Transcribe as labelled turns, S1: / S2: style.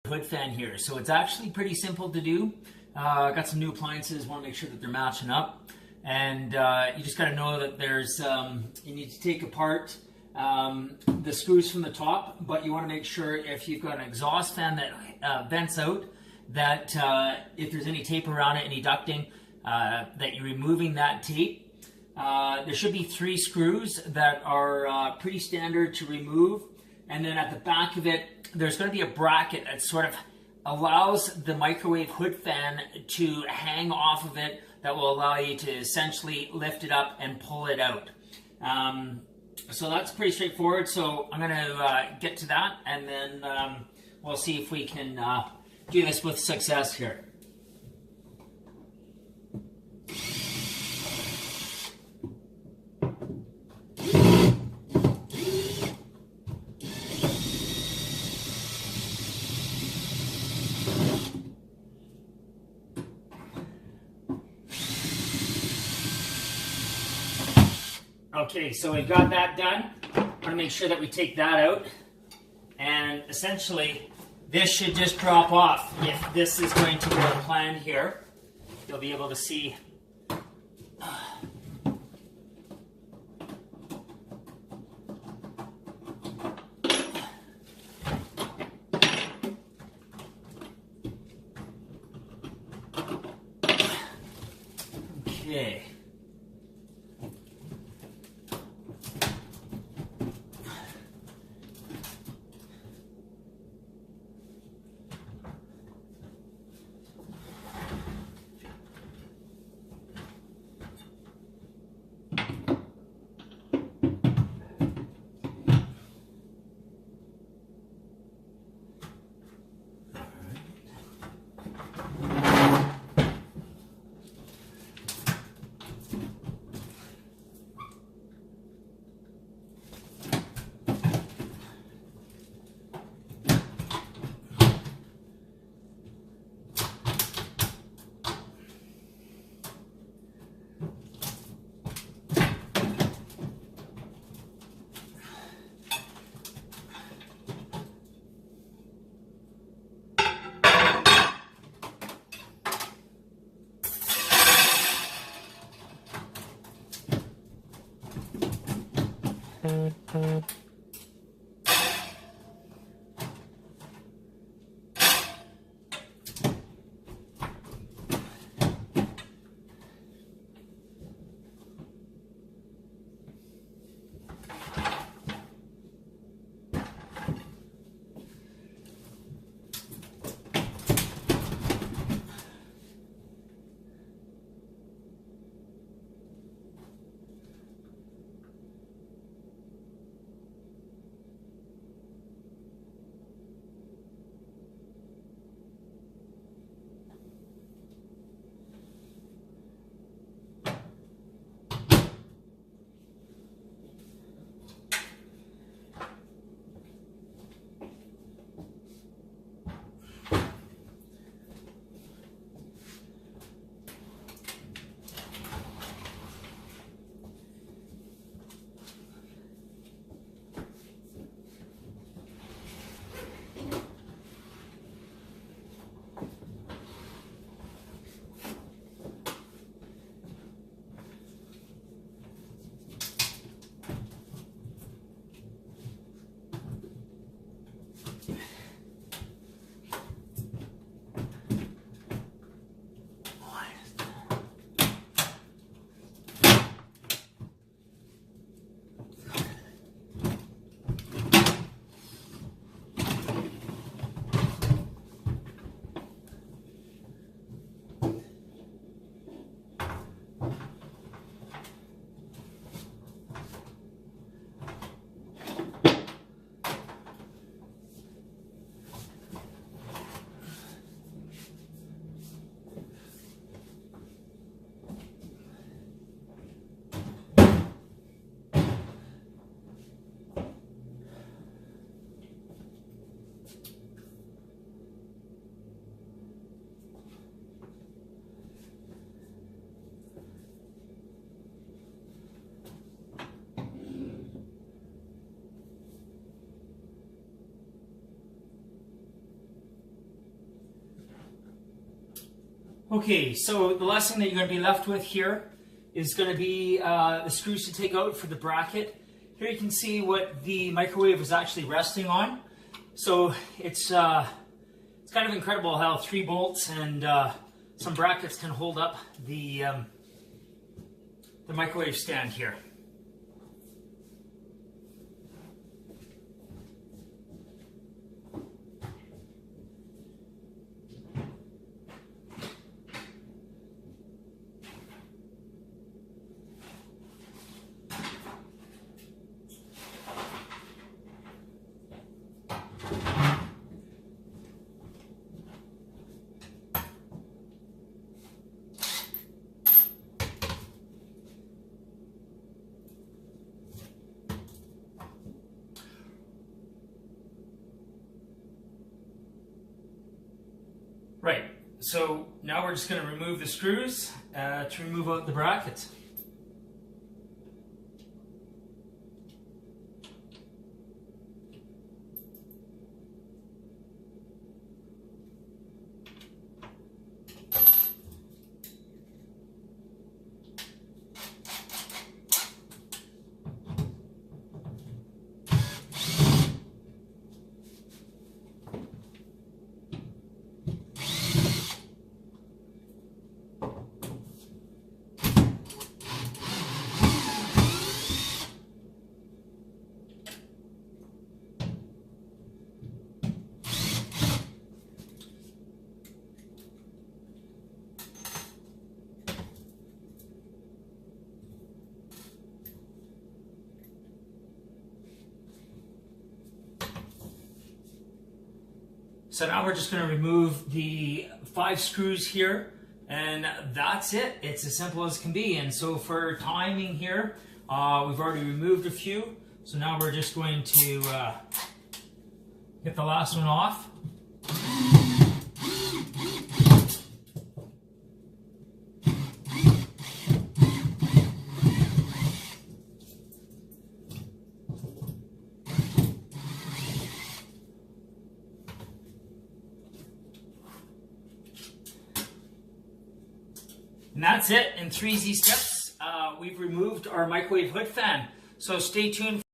S1: hood fan here. So it's actually pretty simple to do. Got some new appliances, want to make sure that they're matching up. And you just got to know that there's, you need to take apart the screws from the top, but you want to make sure if you've got an exhaust fan that vents out, that if there's any tape around it, any ducting, that you're removing that tape. There should be 3 screws that are pretty standard to remove. And then at the back of it, there's going to be a bracket that sort of allows the microwave hood fan to hang off of it, that will allow you to essentially lift it up and pull it out. So that's pretty straightforward. So I'm going to get to that, and then we'll see if we can do this with success here. Okay, so we've got that done. I want to make sure that we take that out. And essentially, this should just drop off. If this is going to go planned here, you'll be able to see. Okay. Okay, so the last thing that you're going to be left with here is going to be the screws to take out for the bracket. Here you can see what the microwave is actually resting on. So it's kind of incredible how 3 bolts and some brackets can hold up the microwave stand here. Right, so now we're just going to remove the screws to remove out the brackets. So now we're just going to remove the 5 screws here, and that's it. It's as simple as can be. And so for timing here, we've already removed a few. So now we're just going to get the last one off. And that's it. In 3 easy steps, we've removed our microwave hood fan. So stay tuned.